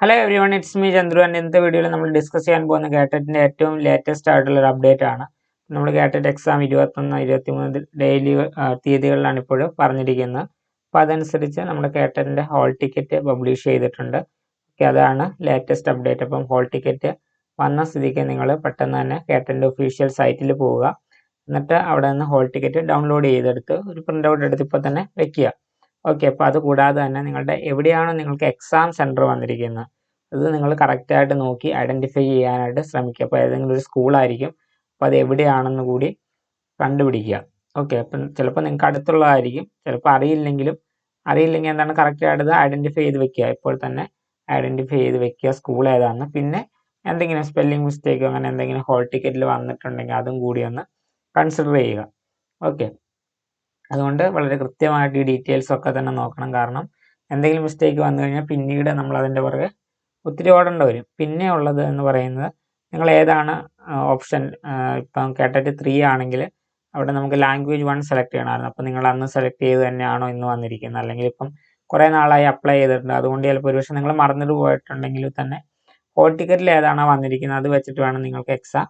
Hello every one, it's me Chandru. And ഇന്നത്തെ വീഡിയോയിൽ നമ്മൾ ഡിസ്കസ് ചെയ്യാൻ പോകുന്ന കാറ്ററ്റിൻ്റെ ഏറ്റവും ലേറ്റസ്റ്റ് ആയിട്ടുള്ള ഒരു അപ്ഡേറ്റ് ആണ്. നമ്മൾ കാറ്ററ്റ് എക്സാം 21, 23 തീയതികളിലാണ് ഇപ്പോൾ പറഞ്ഞിരിക്കുന്നത്. അപ്പോൾ അതനുസരിച്ച് നമ്മുടെ കാറ്ററ്റിൻ്റെ ഹോൾ ടിക്കറ്റ് പബ്ലിഷ് ചെയ്തിട്ടുണ്ട്. ഓക്കെ, അതാണ് ലേറ്റസ്റ്റ് അപ്ഡേറ്റ്. അപ്പം ഹോൾ ടിക്കറ്റ് വന്ന സ്ഥിതിക്ക് നിങ്ങൾ പെട്ടെന്ന് തന്നെ കാറ്ററ്റിൻ്റെ ഒഫീഷ്യൽ സൈറ്റിൽ പോവുക. എന്നിട്ട് അവിടെ നിന്ന് ഹോൾ ടിക്കറ്റ് ഡൗൺലോഡ് ചെയ്തെടുത്ത് ഒരു പ്രിൻ്റ് ഔട്ട് എടുത്ത് ഇപ്പോൾ തന്നെ വെക്കുക. ഓക്കെ, അപ്പോൾ അത് കൂടാതെ തന്നെ നിങ്ങളുടെ എവിടെയാണോ നിങ്ങൾക്ക് എക്സാം സെൻറ്റർ വന്നിരിക്കുന്നത് അത് നിങ്ങൾ കറക്റ്റായിട്ട് നോക്കി ഐഡൻറ്റിഫൈ ചെയ്യാനായിട്ട് ശ്രമിക്കുക. അപ്പോൾ ഏതെങ്കിലും ഒരു സ്കൂളായിരിക്കും, അപ്പോൾ അത് എവിടെയാണെന്ന് കൂടി കണ്ടുപിടിക്കുക. ഓക്കെ, അപ്പം ചിലപ്പോൾ നിങ്ങൾക്ക് അടുത്തുള്ളതായിരിക്കും, ചിലപ്പോൾ അറിയില്ലെങ്കിൽ എന്താണ് കറക്റ്റായിട്ട് ഐഡൻറ്റിഫൈ ചെയ്ത് വെക്കുക. ഇപ്പോൾ തന്നെ ഐഡൻറ്റിഫൈ ചെയ്ത് വെക്കുക സ്കൂൾ ഏതാണെന്ന്. പിന്നെ എന്തെങ്കിലും സ്പെല്ലിംഗ് മിസ്റ്റേക്കോ അങ്ങനെ എന്തെങ്കിലും ഹോൾ ടിക്കറ്റിൽ വന്നിട്ടുണ്ടെങ്കിൽ അതും കൂടി ഒന്ന് കൺസിഡർ ചെയ്യുക. ഓക്കെ, അതുകൊണ്ട് വളരെ കൃത്യമായിട്ട് ഈ ഡീറ്റെയിൽസ് ഒക്കെ തന്നെ നോക്കണം. കാരണം എന്തെങ്കിലും മിസ്റ്റേക്ക് വന്നു കഴിഞ്ഞാൽ പിന്നീട് നമ്മൾ അതിൻ്റെ പുറകെ ഒത്തിരി ഓടേണ്ടി വരും. പിന്നെ ഉള്ളത് എന്ന് പറയുന്നത് നിങ്ങൾ ഏതാണ് ഓപ്ഷൻ. ഇപ്പം കാറ്റഗറി 3 ആണെങ്കിൽ അവിടെ നമുക്ക് ലാംഗ്വേജ് 1 സെലക്ട് ചെയ്യണമായിരുന്നു. അപ്പോൾ നിങ്ങൾ അന്ന് സെലക്ട് ചെയ്ത് തന്നെയാണോ ഇന്ന് വന്നിരിക്കുന്നത്, അല്ലെങ്കിൽ ഇപ്പം കുറേ നാളായി അപ്ലൈ ചെയ്തിട്ടുണ്ട്, അതുകൊണ്ട് ചിലപ്പോൾ ഒരു പക്ഷേ നിങ്ങൾ മറന്നിട്ട് പോയിട്ടുണ്ടെങ്കിൽ തന്നെ ഹോൾ ടിക്കറ്റിൽ ഏതാണോ വന്നിരിക്കുന്നത് അത് വെച്ചിട്ട് വേണം നിങ്ങൾക്ക് എക്സാം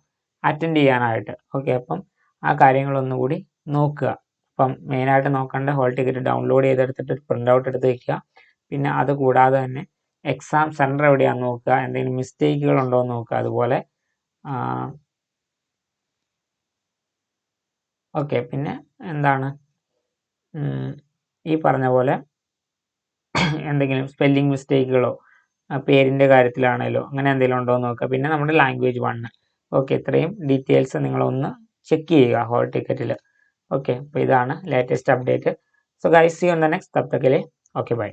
അറ്റൻഡ് ചെയ്യാനായിട്ട്. ഓക്കെ, അപ്പം ആ കാര്യങ്ങളൊന്നുകൂടി നോക്കുക. അപ്പം മെയിനായിട്ട് നോക്കേണ്ട ഹോൾ ടിക്കറ്റ് ഡൗൺലോഡ് ചെയ്തെടുത്തിട്ട് പ്രിൻ്റ് ഔട്ട് എടുത്ത് വയ്ക്കുക. പിന്നെ അത് കൂടാതെ തന്നെ എക്സാം സെൻറ്റർ എവിടെയാണെന്ന് നോക്കുക, എന്തെങ്കിലും മിസ്റ്റേക്കുകൾ ഉണ്ടോ എന്ന് നോക്കുക. അതുപോലെ ഓക്കെ, പിന്നെ എന്താണ് ഈ പറഞ്ഞ പോലെ എന്തെങ്കിലും സ്പെല്ലിംഗ് മിസ്റ്റേക്കുകളോ പേരിൻ്റെ കാര്യത്തിലാണേലോ അങ്ങനെ എന്തെങ്കിലും ഉണ്ടോ എന്ന് നോക്കുക. പിന്നെ നമ്മുടെ ലാംഗ്വേജ് 1. ഓക്കെ, ഇത്രയും ഡീറ്റെയിൽസ് നിങ്ങളൊന്ന് ചെക്ക് ചെയ്യുക ഹോൾ ടിക്കറ്റിൽ. ഓക്കെ, അപ്പോൾ ഇതാണ് latest update. So guys, see you on the next. തബ് തക് के लिए ओके बाय.